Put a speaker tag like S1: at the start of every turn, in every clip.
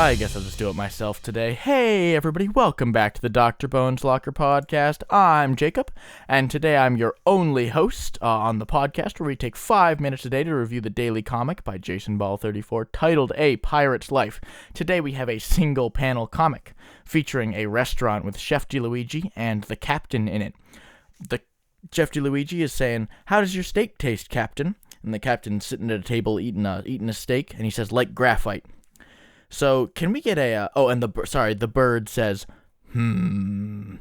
S1: I guess I'll just do it myself today. Hey everybody, welcome back to the Dr. Bones Locker podcast. I'm Jacob, and today I'm your only host on the podcast, where we take 5 minutes a day to review the daily comic by Jason Ball 34 titled A Pirate's Life. Today we have a single panel comic featuring a restaurant with Chef DeLuigi and the captain in it. The Chef DeLuigi is saying, "How does your steak taste, Captain?" And the captain's sitting at a table eating a steak, and he says, "Like graphite." So can we get a the bird says, So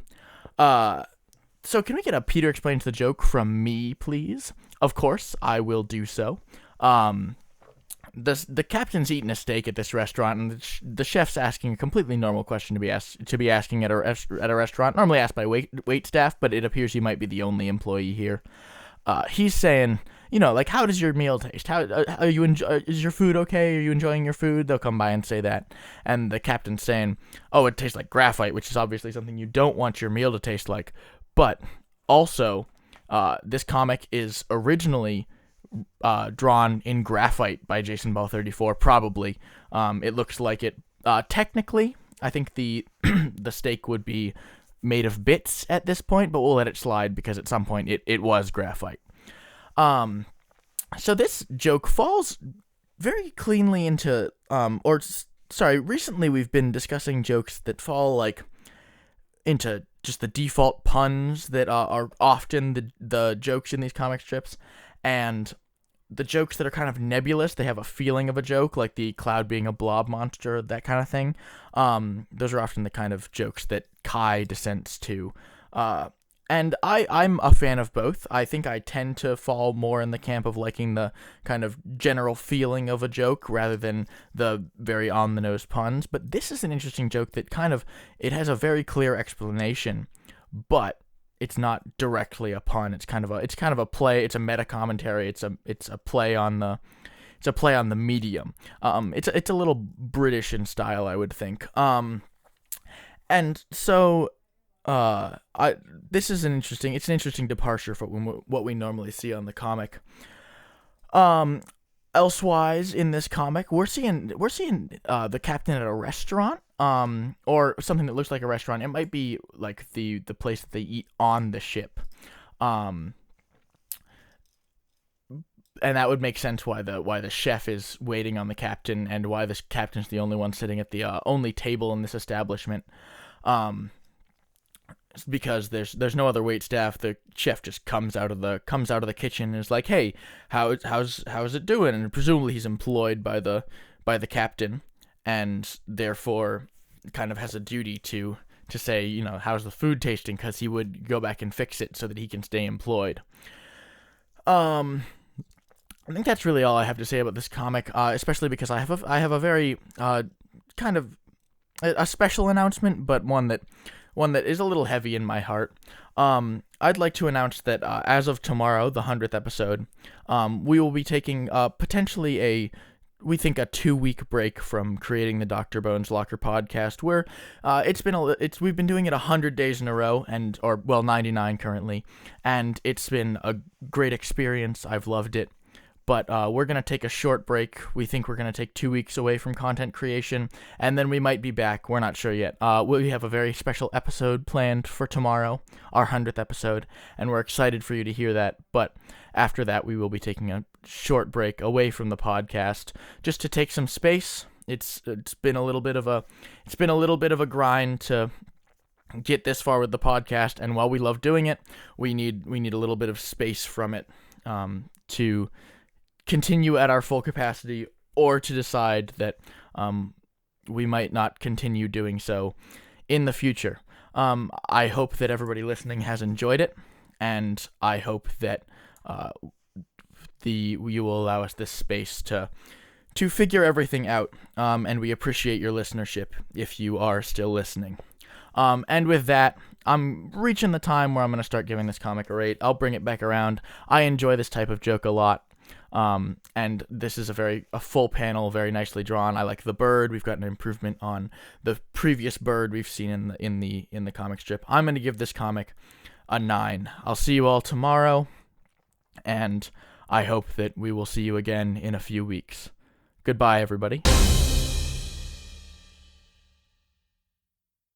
S1: can we get a Peter explains the joke from me, please? Of course, I will do so. The captain's eating a steak at this restaurant, and the chef's asking a completely normal question to be asking at a restaurant, normally asked by wait staff, but it appears he might be the only employee here. He's saying, how does your meal taste? Is your food okay? Are you enjoying your food? They'll come by and say that. And the captain's saying, "Oh, it tastes like graphite," which is obviously something you don't want your meal to taste like. But also, this comic is originally drawn in graphite by Jason Ball 34, probably. It looks like it. Technically, I think the the steak would be made of bits at this point, but we'll let it slide because at some point it was graphite. So this joke falls very cleanly into, recently we've been discussing jokes that fall, into just the default puns that are often the jokes in these comic strips, and the jokes that are kind of nebulous. They have a feeling of a joke, like the cloud being a blob monster, that kind of thing. Those are often the kind of jokes that Kai dissents to. And I'm a fan of both. I think I tend to fall more in the camp of liking the kind of general feeling of a joke rather than the very on-the-nose puns. But this is an interesting joke that it has a very clear explanation, but it's not directly a pun. It's kind of a play. It's a meta commentary. It's a play on the medium. It's a little British in style, I would think. And so this is an interesting departure from what we normally see on the comic. Elsewise in this comic, we're seeing the captain at a restaurant, or something that looks like a restaurant. It might be like the place that they eat on the ship, and that would make sense why the chef is waiting on the captain, and why this captain's the only one sitting at the only table in this establishment. Because there's no other wait staff. The chef just comes out of the kitchen and is like, "Hey, how's it doing?" And presumably he's employed by the captain, and therefore kind of has a duty to say, how's the food tasting, because he would go back and fix it so that he can stay employed. I think that's really all I have to say about this comic, especially because I have a very kind of a special announcement, but one that is a little heavy in my heart. I'd like to announce that as of tomorrow, the 100th episode, we will be taking potentially we think a 2-week break from creating the Dr. Bones Locker podcast, where we've been doing it 100 days in a row, 99 currently, and it's been a great experience. I've loved it. But we're going to take a short break. We think we're going to take 2 weeks away from content creation, and then we might be back. We're not sure yet. We have a very special episode planned for tomorrow, our 100th episode, and we're excited for you to hear that. But after that, we will be taking a short break away from the podcast just to take some space. It's been a little bit of a grind to get this far with the podcast, and while we love doing it, we need a little bit of space from it to continue at our full capacity, or to decide that we might not continue doing so in the future. I hope that everybody listening has enjoyed it, and I hope that you will allow us this space to figure everything out, and we appreciate your listenership if you are still listening. And with that, I'm reaching the time where I'm going to start giving this comic a rate. I'll bring it back around. I enjoy this type of joke a lot. And this is a full panel, very nicely drawn. I like the bird. We've got an improvement on the previous bird we've seen in the comic strip. I'm going to give this comic a 9. I'll see you all tomorrow, and I hope that we will see you again in a few weeks. Goodbye, everybody.